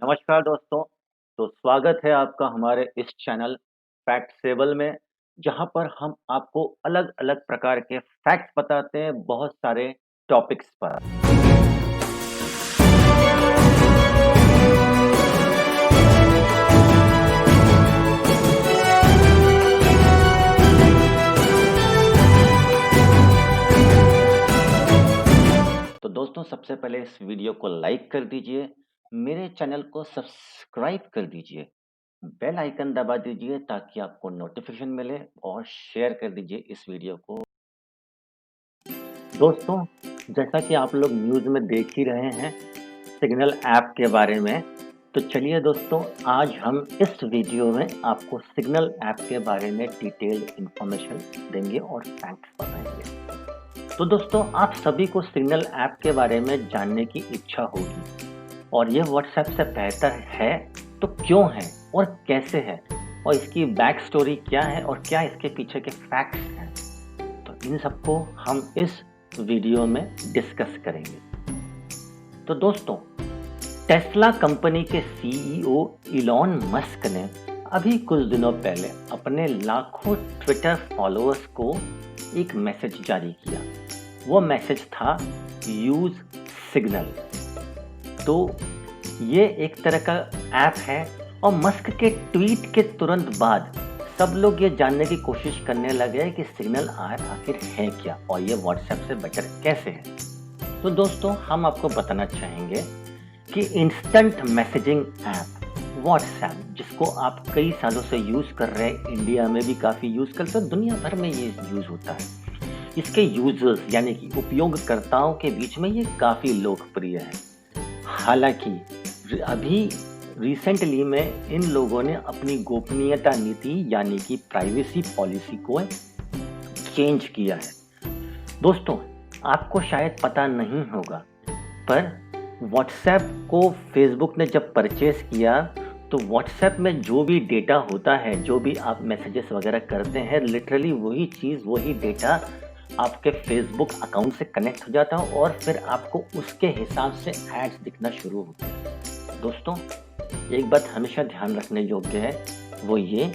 नमस्कार दोस्तों। तो स्वागत है आपका हमारे इस चैनल फैक्ट्सेबल में, जहाँ पर हम आपको अलग-अलग प्रकार के फैक्ट्स बताते हैं बहुत सारे टॉपिक्स पर। तो दोस्तों सबसे पहले इस वीडियो को लाइक कर दीजिए, मेरे चैनल को सब्सक्राइब कर दीजिए, बेल आइकन दबा दीजिए ताकि आपको नोटिफिकेशन मिले और शेयर कर दीजिए इस वीडियो को। दोस्तों, जैसा कि आप लोग न्यूज़ में देख ही रहे हैं सिग्नल ऐप के बारे में, तो चलिए दोस्तों आज हम इस वीडियो में आपको सिग्नल ऐप के बारे में डिटेल्ड इन्फॉर्मेशन देंगे और फैक्ट्स बताएंगे। तो दोस्तों आप सभी को सिग्नल ऐप के बारे में जानने की इच्छा होगी और ये व्हाट्सएप से बेहतर है तो क्यों है और कैसे है और इसकी बैक स्टोरी क्या है और क्या इसके पीछे के फैक्ट्स हैं, तो इन सबको हम इस वीडियो में डिस्कस करेंगे। तो दोस्तों टेस्ला कंपनी के सीईओ इलॉन मस्क ने अभी कुछ दिनों पहले अपने लाखों ट्विटर फॉलोअर्स को एक मैसेज जारी किया। वो मैसेज था यूज सिग्नल। तो ये एक तरह का ऐप है और मस्क के ट्वीट के तुरंत बाद सब लोग ये जानने की कोशिश करने लगे कि सिग्नल ऐप आखिर है क्या और ये व्हाट्सएप से बेटर कैसे है। तो दोस्तों हम आपको बताना चाहेंगे कि इंस्टेंट मैसेजिंग ऐप व्हाट्सएप, जिसको आप कई सालों से यूज़ कर रहे हैं, इंडिया में भी काफ़ी यूज़ करते हैं, दुनिया भर में ये यूज़ होता है। इसके यूजर्स यानी कि उपयोगकर्ताओं के बीच में ये काफ़ी लोकप्रिय है। हालांकि अभी रिसेंटली में इन लोगों ने अपनी गोपनीयता नीति यानी कि प्राइवेसी पॉलिसी को चेंज किया है। दोस्तों आपको शायद पता नहीं होगा, पर व्हाट्सएप को फेसबुक ने जब परचेज किया तो व्हाट्सएप में जो भी डेटा होता है, जो भी आप मैसेजेस वगैरह करते हैं, लिटरली वही चीज़ वही डेटा आपके फेसबुक अकाउंट से कनेक्ट हो जाता है और फिर आपको उसके हिसाब से एड्स दिखना शुरू होते हैं। दोस्तों एक बात हमेशा ध्यान रखने योग्य है, वो ये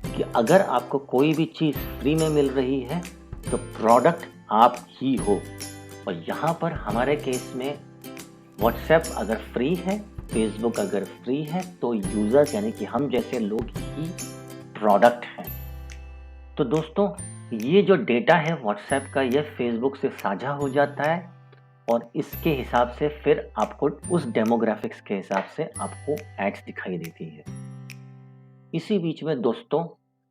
कि अगर आपको कोई भी चीज़ फ्री में मिल रही है तो प्रोडक्ट आप ही हो। और यहाँ पर हमारे केस में व्हाट्सएप अगर फ्री है, फेसबुक अगर फ्री है, तो यूज़र्स यानी कि हम जैसे लोग ही प्रोडक्ट हैं। तो दोस्तों ये जो डेटा है व्हाट्सएप का, ये फेसबुक से साझा हो जाता है और इसके हिसाब से फिर आपको उस डेमोग्राफिक्स के हिसाब से आपको एड्स दिखाई देती है। इसी बीच में दोस्तों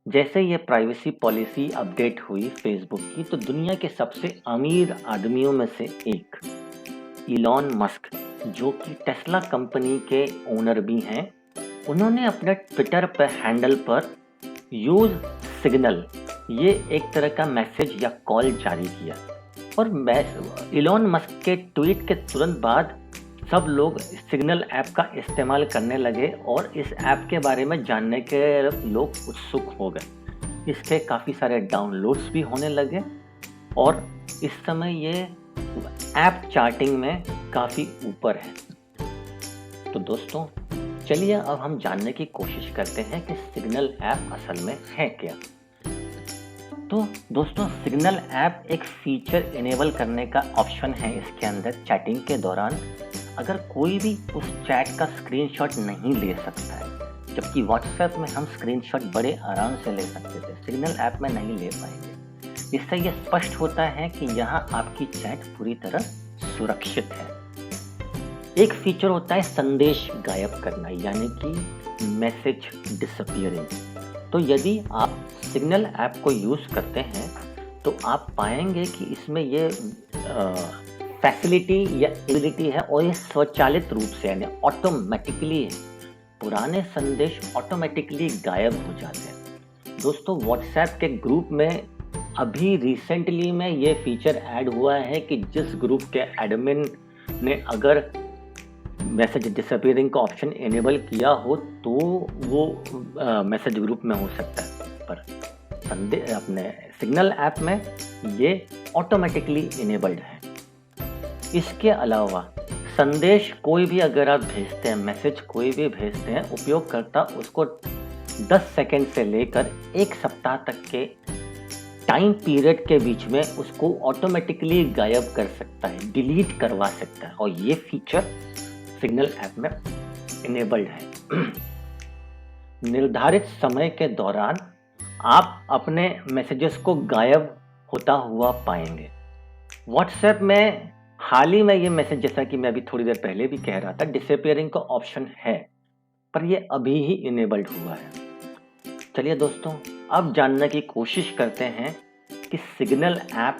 जैसे ये प्राइवेसी पॉलिसी अपडेट हुई फेसबुक की, तो दुनिया के सबसे अमीर आदमियों में से एक इलॉन मस्क, जो कि टेस्ला कंपनी के ओनर भी हैं, उन्होंने अपने ट्विटर पर हैंडल पर यूज सिग्नल ये एक तरह का मैसेज या कॉल जारी किया। और इलॉन मस्क के ट्वीट के तुरंत बाद सब लोग सिग्नल ऐप का इस्तेमाल करने लगे और इस ऐप के बारे में जानने के लोग उत्सुक हो गए। इसके काफ़ी सारे डाउनलोड्स भी होने लगे और इस समय ये ऐप चार्टिंग में काफ़ी ऊपर है। तो दोस्तों चलिए अब हम जानने की कोशिश करते हैं कि सिग्नल ऐप असल में है क्या। तो दोस्तों सिग्नल ऐप एक फीचर इनेबल करने का ऑप्शन है इसके अंदर चैटिंग के दौरान, अगर कोई भी उस चैट का स्क्रीनशॉट नहीं ले सकता है, जबकि व्हाट्सएप में हम स्क्रीनशॉट बड़े आराम से ले सकते थे, सिग्नल ऐप में नहीं ले पाएंगे। इससे यह स्पष्ट होता है कि यहाँ आपकी चैट पूरी तरह सुरक्षित है। एक फीचर होता है संदेश गायब करना यानी कि मैसेज डिसअपीयरिंग। तो यदि आप सिग्नल ऐप को यूज़ करते हैं तो आप पाएंगे कि इसमें ये फैसिलिटी या एबिलिटी है और ये स्वचालित रूप से यानी ऑटोमेटिकली पुराने संदेश ऑटोमेटिकली गायब हो जाते हैं। दोस्तों व्हाट्सएप के ग्रुप में अभी रिसेंटली में ये फीचर ऐड हुआ है कि जिस ग्रुप के एडमिन ने अगर मैसेज डिसअपीयरिंग का ऑप्शन इनेबल किया हो तो वो मैसेज ग्रुप में हो सकता है, पर अपने सिग्नल ऐप में ये ऑटोमेटिकली इनेबल्ड है। इसके अलावा संदेश कोई भी अगर आप भेजते हैं, मैसेज कोई भी भेजते हैं, उपयोगकर्ता उसको 10 सेकंड से लेकर 1 सप्ताह तक के टाइम पीरियड के बीच में उसको ऑटोमेटिकली गायब कर सकता है, डिलीट करवा सकता है, और ये फीचर सिग्नल ऐप में इनेबल्ड है। निर्धारित समय के दौरान आप अपने मैसेजेस को गायब होता हुआ पाएंगे। व्हाट्सएप में हाल ही में ये मैसेज, जैसा कि मैं अभी थोड़ी देर पहले भी कह रहा था, डिसअपीयरिंग का ऑप्शन है, पर ये अभी ही इनेबल्ड हुआ है। चलिए दोस्तों, अब जानने की कोशिश करते हैं कि सिग्नल ऐप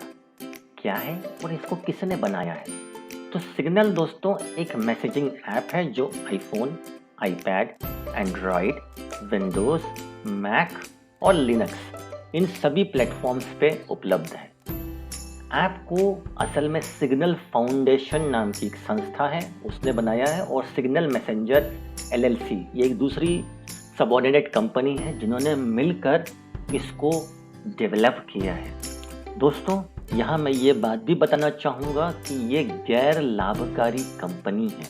क्या है और इसको किसने बनाया है। तो सिग्नल दोस्तों एक मैसेजिंग ऐप है जो iPhone, iPad, Android, Windows, Mac और लिनक्स इन सभी प्लेटफॉर्म्स पे उपलब्ध है। ऐप को असल में सिग्नल फाउंडेशन नाम की एक संस्था है, उसने बनाया है, और सिग्नल मैसेंजर LLC ये एक दूसरी सबऑर्डिनेट कंपनी है जिन्होंने मिलकर इसको डेवलप किया है। दोस्तों, यहाँ मैं ये बात भी बताना चाहूँगा कि ये गैर लाभकारी कंपनी है,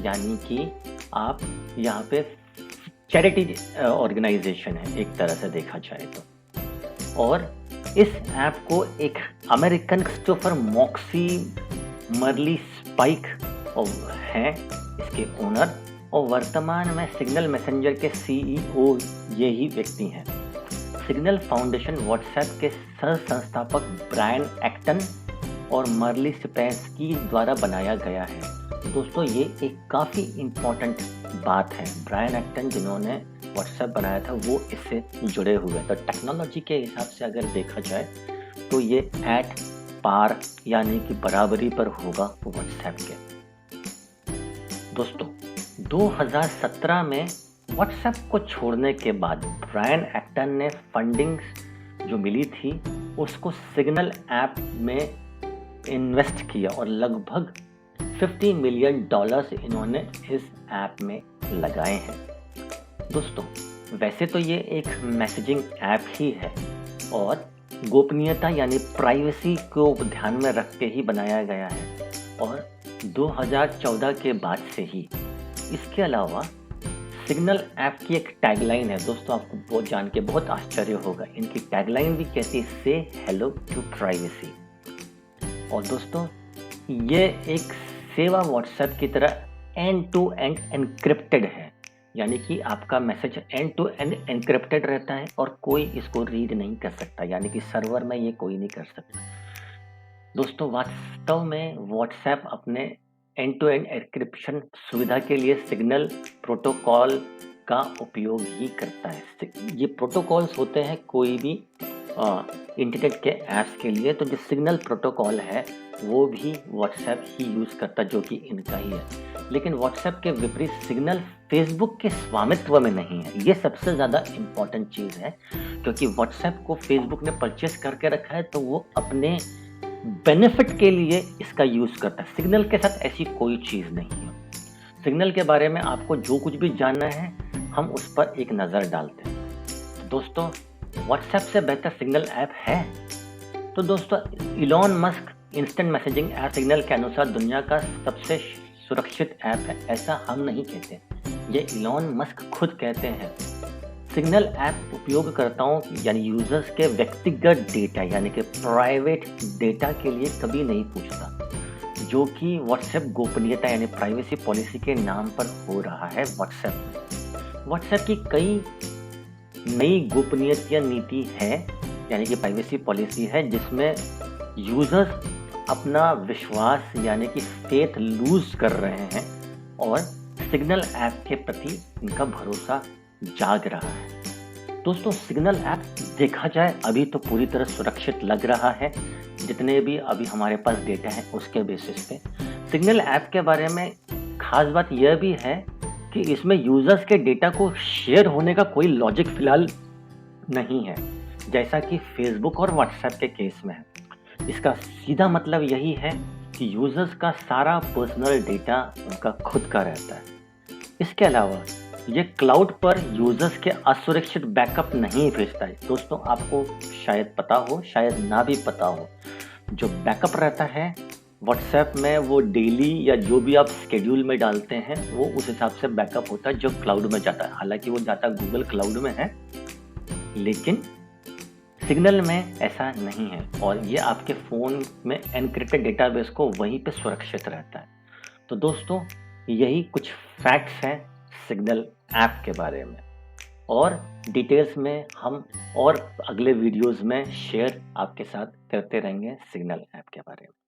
यानी कि आप यहाँ पे चैरिटी ऑर्गेनाइजेशन है एक तरह से देखा जाए तो। और इस ऐप को एक American Christopher Moxie merely spike हैं इसके ओनर, और वर्तमान में सिग्नल मैसेंजर के CEO यही व्यक्ति हैं। सिग्नल फाउंडेशन व्हाट्सएप के सह संस्थापक ब्रायन एक्टन और मर्ली स्पैंसकी द्वारा बनाया गया है। दोस्तों, ये एक काफ़ी इम्पोर्टेंट बात है। ब्रायन एक्टन जिन्होंने व्हाट्सएप बनाया था वो इससे जुड़े हुए, तो टेक्नोलॉजी के हिसाब से अगर देखा जाए तो ये एट पार यानी कि बराबरी पर होगा व्हाट्सएप के। दोस्तों, 2017 में व्हाट्सएप को छोड़ने के बाद ब्रायन एक्टन ने फंडिंग जो मिली थी उसको सिग्नल ऐप में इन्वेस्ट किया और लगभग $50 मिलियन इन्होंने इस ऐप में लगाए हैं। दोस्तों, वैसे तो ये एक मैसेजिंग ऐप ही है और गोपनीयता यानी प्राइवेसी को ध्यान में रख के ही बनाया गया है, और 2014 के बाद से ही। इसके अलावा सिग्नल ऐप की एक टैगलाइन है दोस्तों, आपको बहुत जान के बहुत आश्चर्य होगा। इनकी टैगलाइन भी कहती है, से हेलो टू प्राइवेसी। और दोस्तों, ये एक सेवा व्हाट्सएप की तरह एंड टू एंड एनक्रिप्टेड है, यानी कि आपका message end to end encrypted रहता है और कोई इसको रीड नहीं कर सकता, यानी कि सर्वर में ये कोई नहीं कर सकता। दोस्तों, वास्तव में व्हाट्सएप अपने एंड टू एंड एन्क्रिप्शन सुविधा के लिए सिग्नल प्रोटोकॉल का उपयोग ही करता है। ये प्रोटोकॉल्स होते हैं कोई भी इंटरनेट के ऐप्स के लिए, तो जो सिग्नल प्रोटोकॉल है वो भी व्हाट्सएप ही यूज़ करता, जो कि इनका ही है। लेकिन व्हाट्सएप के विपरीत सिग्नल फेसबुक के स्वामित्व में नहीं है। ये सबसे ज़्यादा इम्पॉर्टेंट चीज़ है, क्योंकि व्हाट्सएप को फेसबुक ने परचेस करके रखा है, तो वो अपने बेनिफिट के लिए इसका यूज़ करता है। सिग्नल के साथ ऐसी कोई चीज़ नहीं है। सिग्नल के बारे में आपको जो कुछ भी जानना है, हम उस पर एक नज़र डालते हैं। दोस्तों, व्हाट्सएप से बेहतर सिग्नल ऐप है? तो दोस्तों, Elon Musk instant messaging app signal के अनुसार दुनिया का सबसे सुरक्षित ऐप है, ऐसा हम नहीं कहते, ये इलॉन मस्क खुद कहते हैं। सिग्नल ऐप उपयोगकर्ताओं यानी यूजर्स के व्यक्तिगत डेटा यानी कि प्राइवेट डेटा के लिए कभी नहीं पूछता, जो कि व्हाट्सएप गोपनीयता यानी प्राइवेसी पॉलिसी के नाम पर हो रहा है। व्हाट्सएप की कई नई गोपनीयता नीति है, यानी कि प्राइवेसी पॉलिसी है, जिसमें यूजर्स अपना विश्वास यानी कि फेथ लूज कर रहे हैं और सिग्नल ऐप के प्रति इनका भरोसा जाग रहा है। दोस्तों, सिग्नल ऐप देखा जाए अभी तो पूरी तरह सुरक्षित लग रहा है, जितने भी अभी हमारे पास डेटा है उसके बेसिस पे। सिग्नल ऐप के बारे में खास बात यह भी है कि इसमें यूजर्स के डेटा को शेयर होने का कोई लॉजिक फिलहाल नहीं है, जैसा कि फेसबुक और व्हाट्सएप के केस में है। इसका सीधा मतलब यही है कि यूजर्स का सारा पर्सनल डेटा उनका खुद का रहता है। इसके अलावा ये क्लाउड पर यूजर्स के असुरक्षित बैकअप नहीं भेजता है। दोस्तों, आपको शायद पता हो, शायद ना भी पता हो, जो बैकअप रहता है व्हाट्सएप में वो डेली या जो भी आप शेड्यूल में डालते हैं वो उस हिसाब से बैकअप होता है जो क्लाउड में जाता है। हालाँकि वो डाटा गूगल क्लाउड में है, लेकिन सिग्नल में ऐसा नहीं है और ये आपके फ़ोन में एन्क्रिप्टेड डेटाबेस को वहीं पे सुरक्षित रहता है। तो दोस्तों, यही कुछ फैक्ट्स हैं सिग्नल ऐप के बारे में और डिटेल्स में हम और अगले वीडियोज़ में शेयर आपके साथ करते रहेंगे सिग्नल ऐप के बारे में।